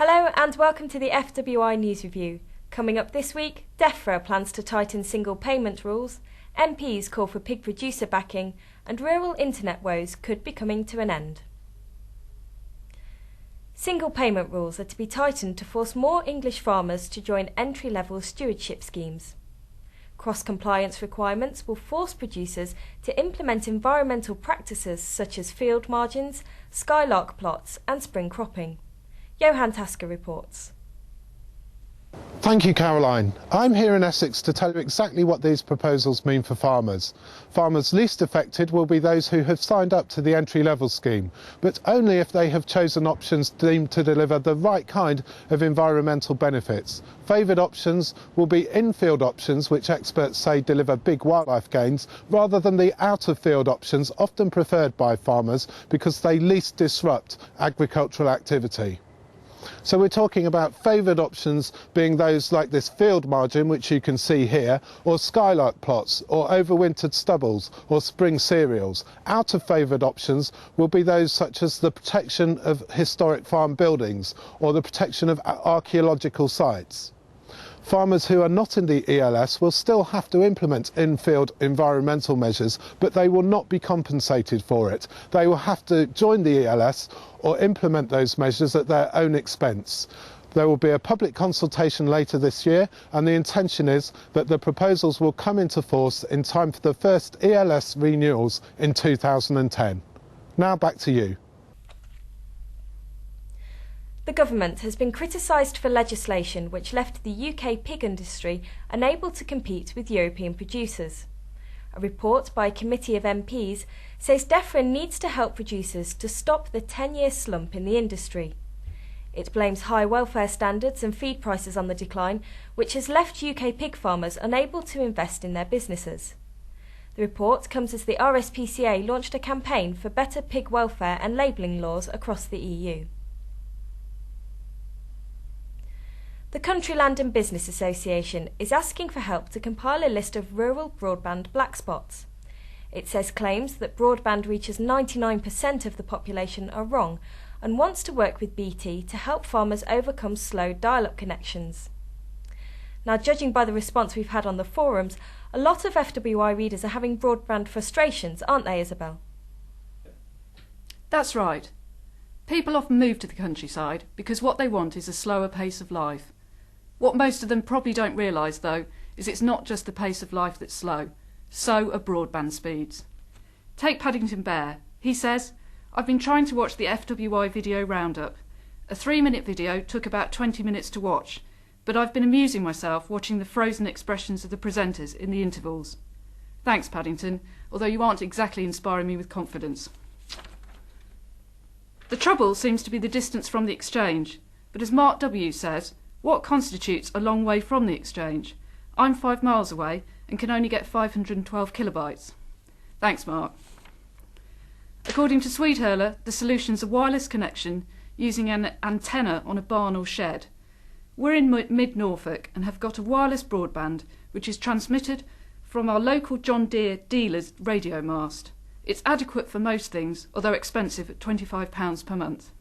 Hello and welcome to the FWI News Review. Coming up this week, DEFRA plans to tighten single payment rules, MPs call for pig producer backing, and rural internet woes could be coming to an end. Single payment rules are to be tightened to force more English farmers to join entry-level stewardship schemes. Cross-compliance requirements will force producers to implement environmental practices such as field margins, skylark plots and spring cropping. Johan Tasker reports. Thank you, Caroline. I'm here in Essex to tell you exactly what these proposals mean for farmers. Farmers least affected will be those who have signed up to the entry-level scheme, but only if they have chosen options deemed to deliver the right kind of environmental benefits. Favoured options will be in-field options, which experts say deliver big wildlife gains, rather than the out-of-field options often preferred by farmers because they least disrupt agricultural activity. So we're talking about favoured options being those like this field margin, which you can see here, or skylark plots, or overwintered stubbles, or spring cereals. Out of favoured options will be those such as the protection of historic farm buildings, or the protection of archaeological sites. Farmers who are not in the ELS will still have to implement in-field environmental measures, but they will not be compensated for it. They will have to join the ELS or implement those measures at their own expense. There will be a public consultation later this year, and the intention is that the proposals will come into force in time for the first ELS renewals in 2010. Now back to you. The government has been criticised for legislation which left the UK pig industry unable to compete with European producers. A report by a committee of MPs says DEFRA needs to help producers to stop the 10-year slump in the industry. It blames high welfare standards and feed prices on the decline, which has left UK pig farmers unable to invest in their businesses. The report comes as the RSPCA launched a campaign for better pig welfare and labelling laws across the EU. The Country Land and Business Association is asking for help to compile a list of rural broadband black spots. It says claims that broadband reaches 99% of the population are wrong and wants to work with BT to help farmers overcome slow dial-up connections. Now, judging by the response we've had on the forums, a lot of FWI readers are having broadband frustrations, aren't they, Isabel? That's right. People often move to the countryside because what they want is a slower pace of life. What most of them probably don't realise, though, is it's not just the pace of life that's slow, so are broadband speeds. Take Paddington Bear. He says, "I've been trying to watch the FWI video roundup. A 3-minute video took about 20 minutes to watch, but I've been amusing myself watching the frozen expressions of the presenters in the intervals. Thanks, Paddington, although you aren't exactly inspiring me with confidence." The trouble seems to be the distance from the exchange, but as Mark W. says, what constitutes a long way from the exchange? I'm 5 miles away and can only get 512 kilobytes. Thanks, Mark. According to Swedehurler, the solution's a wireless connection using an antenna on a barn or shed. We're in mid-Norfolk and have got a wireless broadband which is transmitted from our local John Deere dealer's radio mast. It's adequate for most things, although expensive at £25 per month.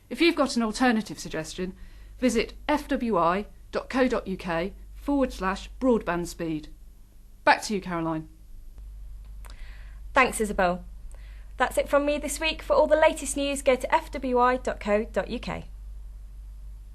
If you've got an alternative suggestion, visit fwi.co.uk/broadband speed. Back to you, Caroline. Thanks, Isabel. That's it from me this week. For all the latest news, go to fwi.co.uk.